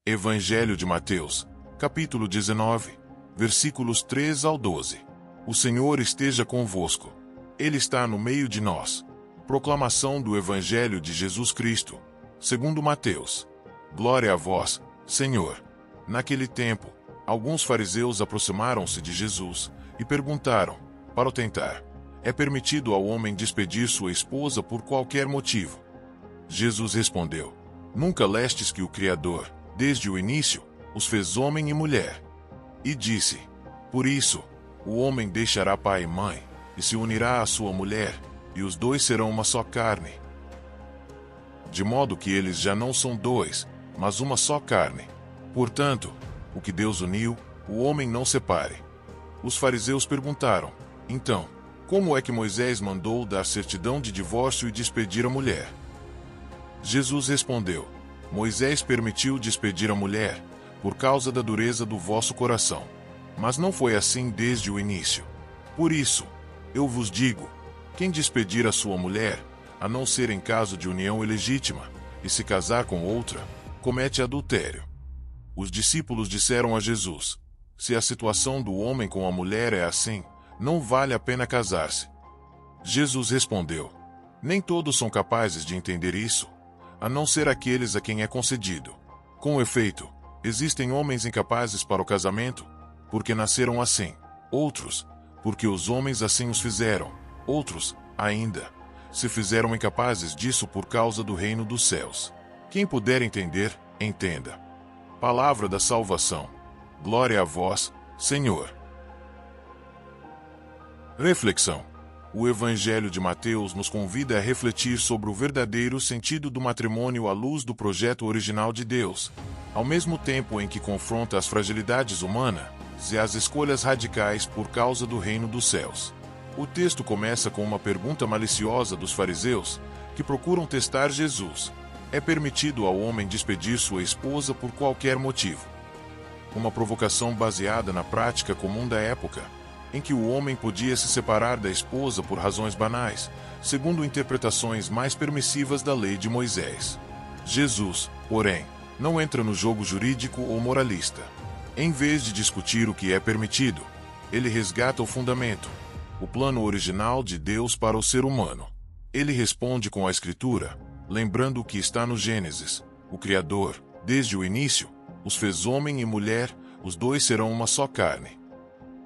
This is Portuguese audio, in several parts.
Evangelho de Mateus, capítulo 19, versículos 3 ao 12. O Senhor esteja convosco. Ele está no meio de nós. Proclamação do Evangelho de Jesus Cristo, segundo Mateus. Glória a vós, Senhor. Naquele tempo, alguns fariseus aproximaram-se de Jesus e perguntaram, para o tentar: é permitido ao homem despedir sua esposa por qualquer motivo? Jesus respondeu: nunca lestes que o Criador, desde o início, os fez homem e mulher? E disse: por isso, o homem deixará pai e mãe, e se unirá à sua mulher, e os dois serão uma só carne. De modo que eles já não são dois, mas uma só carne. Portanto, o que Deus uniu, o homem não separe. Os fariseus perguntaram: então, como é que Moisés mandou dar certidão de divórcio e despedir a mulher? Jesus respondeu: Moisés permitiu despedir a mulher, por causa da dureza do vosso coração. Mas não foi assim desde o início. Por isso, eu vos digo: quem despedir a sua mulher, a não ser em caso de união ilegítima, e se casar com outra, comete adultério. Os discípulos disseram a Jesus: se a situação do homem com a mulher é assim, não vale a pena casar-se. Jesus respondeu: nem todos são capazes de entender isso, a não ser aqueles a quem é concedido. Com efeito, existem homens incapazes para o casamento, porque nasceram assim; outros, porque os homens assim os fizeram; outros, ainda, se fizeram incapazes disso por causa do reino dos céus. Quem puder entender, entenda. Palavra da salvação. Glória a vós, Senhor. Reflexão. O Evangelho de Mateus nos convida a refletir sobre o verdadeiro sentido do matrimônio à luz do projeto original de Deus, ao mesmo tempo em que confronta as fragilidades humanas e as escolhas radicais por causa do reino dos céus. O texto começa com uma pergunta maliciosa dos fariseus, que procuram testar Jesus: é permitido ao homem despedir sua esposa por qualquer motivo? Uma provocação baseada na prática comum da época, em que o homem podia se separar da esposa por razões banais, segundo interpretações mais permissivas da lei de Moisés. Jesus, porém, não entra no jogo jurídico ou moralista. Em vez de discutir o que é permitido, ele resgata o fundamento, o plano original de Deus para o ser humano. Ele responde com a Escritura, lembrando o que está no Gênesis: o Criador, desde o início, os fez homem e mulher, os dois serão uma só carne.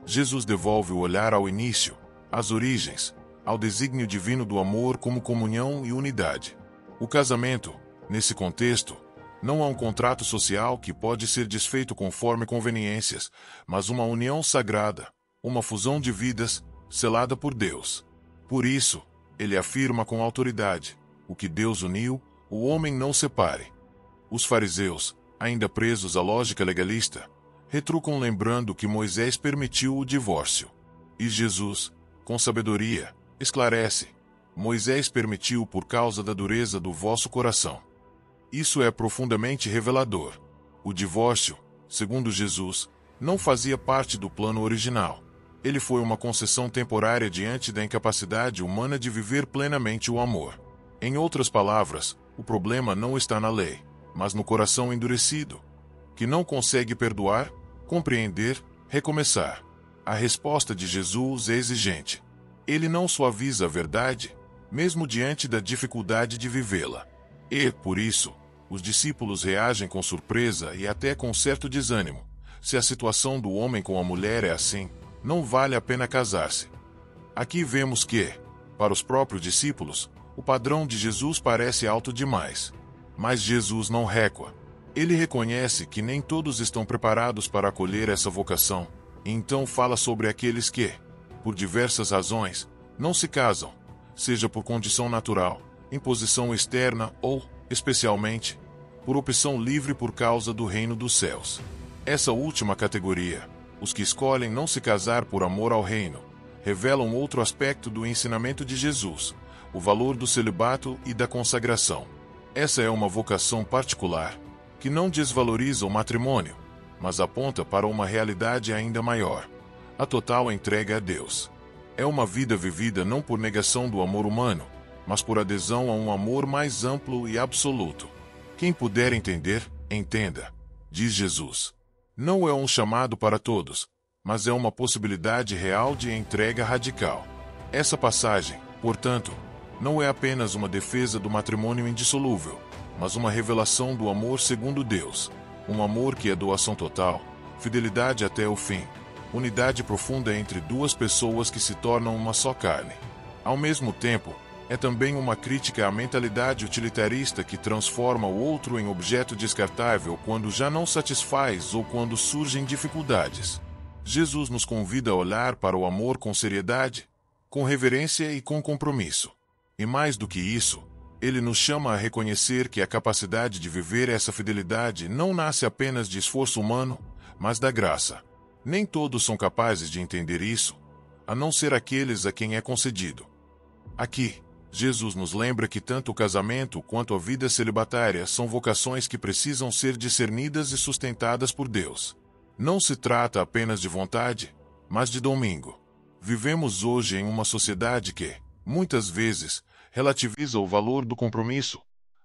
Jesus devolve o olhar ao início, às origens, ao desígnio divino do amor como comunhão e unidade. O casamento, nesse contexto, não é um contrato social que pode ser desfeito conforme conveniências, mas uma união sagrada, uma fusão de vidas, selada por Deus. Por isso, ele afirma com autoridade: o que Deus uniu, o homem não separe. Os fariseus, ainda presos à lógica legalista, retrucam lembrando que Moisés permitiu o divórcio. E Jesus, com sabedoria, esclarece: Moisés permitiu por causa da dureza do vosso coração. Isso é profundamente revelador. O divórcio, segundo Jesus, não fazia parte do plano original. Ele foi uma concessão temporária diante da incapacidade humana de viver plenamente o amor. Em outras palavras, o problema não está na lei, mas no coração endurecido, que não consegue perdoar, compreender, recomeçar. A resposta de Jesus é exigente. Ele não suaviza a verdade, mesmo diante da dificuldade de vivê-la. E, por isso, os discípulos reagem com surpresa e até com certo desânimo. Se a situação do homem com a mulher é assim, não vale a pena casar-se. Aqui vemos que, para os próprios discípulos, o padrão de Jesus parece alto demais. Mas Jesus não recua. Ele reconhece que nem todos estão preparados para acolher essa vocação, e então fala sobre aqueles que, por diversas razões, não se casam, seja por condição natural, imposição externa ou, especialmente, por opção livre por causa do reino dos céus. Essa última categoria, os que escolhem não se casar por amor ao reino, revelam outro aspecto do ensinamento de Jesus: o valor do celibato e da consagração. Essa é uma vocação particular, que não desvaloriza o matrimônio, mas aponta para uma realidade ainda maior: a total entrega a Deus. É uma vida vivida não por negação do amor humano, mas por adesão a um amor mais amplo e absoluto. Quem puder entender, entenda. diz Jesus. Não é um chamado para todos, mas é uma possibilidade real de entrega radical. Essa passagem, portanto, não é apenas uma defesa do matrimônio indissolúvel, mas uma revelação do amor segundo Deus. Um amor que é doação total, fidelidade até o fim, unidade profunda entre duas pessoas que se tornam uma só carne. Ao mesmo tempo, é também uma crítica à mentalidade utilitarista que transforma o outro em objeto descartável quando já não satisfaz ou quando surgem dificuldades. Jesus nos convida a olhar para o amor com seriedade, com reverência e com compromisso. E mais do que isso, ele nos chama a reconhecer que a capacidade de viver essa fidelidade não nasce apenas de esforço humano, mas da graça. Nem todos são capazes de entender isso, a não ser aqueles a quem é concedido. Aqui, Jesus nos lembra que tanto o casamento quanto a vida celibatária são vocações que precisam ser discernidas e sustentadas por Deus. Não se trata apenas de vontade, mas de domingo. Vivemos hoje em uma sociedade que, muitas vezes, relativiza o valor do compromisso,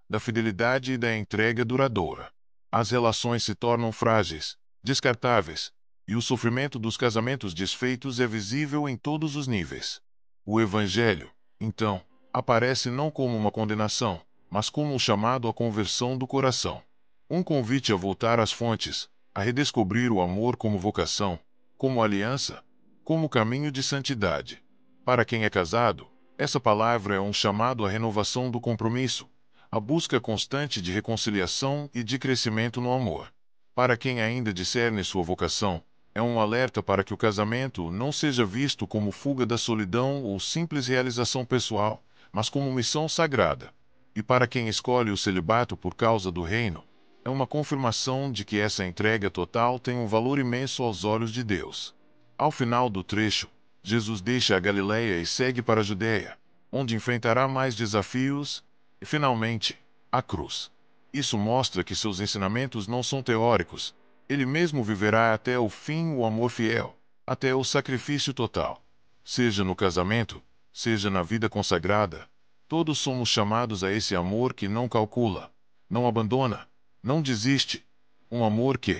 da fidelidade e da entrega duradoura. As relações se tornam frágeis, descartáveis, e o sofrimento dos casamentos desfeitos é visível em todos os níveis. O Evangelho, então, aparece não como uma condenação, mas como um chamado à conversão do coração. Um convite a voltar às fontes, a redescobrir o amor como vocação, como aliança, como caminho de santidade. Para quem é casado, essa palavra é um chamado à renovação do compromisso, à busca constante de reconciliação e de crescimento no amor. Para quem ainda discerne sua vocação, é um alerta para que o casamento não seja visto como fuga da solidão ou simples realização pessoal, mas como missão sagrada. E para quem escolhe o celibato por causa do reino, é uma confirmação de que essa entrega total tem um valor imenso aos olhos de Deus. Ao final do trecho, Jesus deixa a Galileia e segue para a Judeia, onde enfrentará mais desafios, e finalmente, a cruz. Isso mostra que seus ensinamentos não são teóricos. Ele mesmo viverá até o fim o amor fiel, até o sacrifício total. Seja no casamento, seja na vida consagrada, todos somos chamados a esse amor que não calcula, não abandona, não desiste. Um amor que,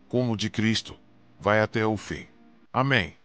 como o de Cristo, vai até o fim. Amém.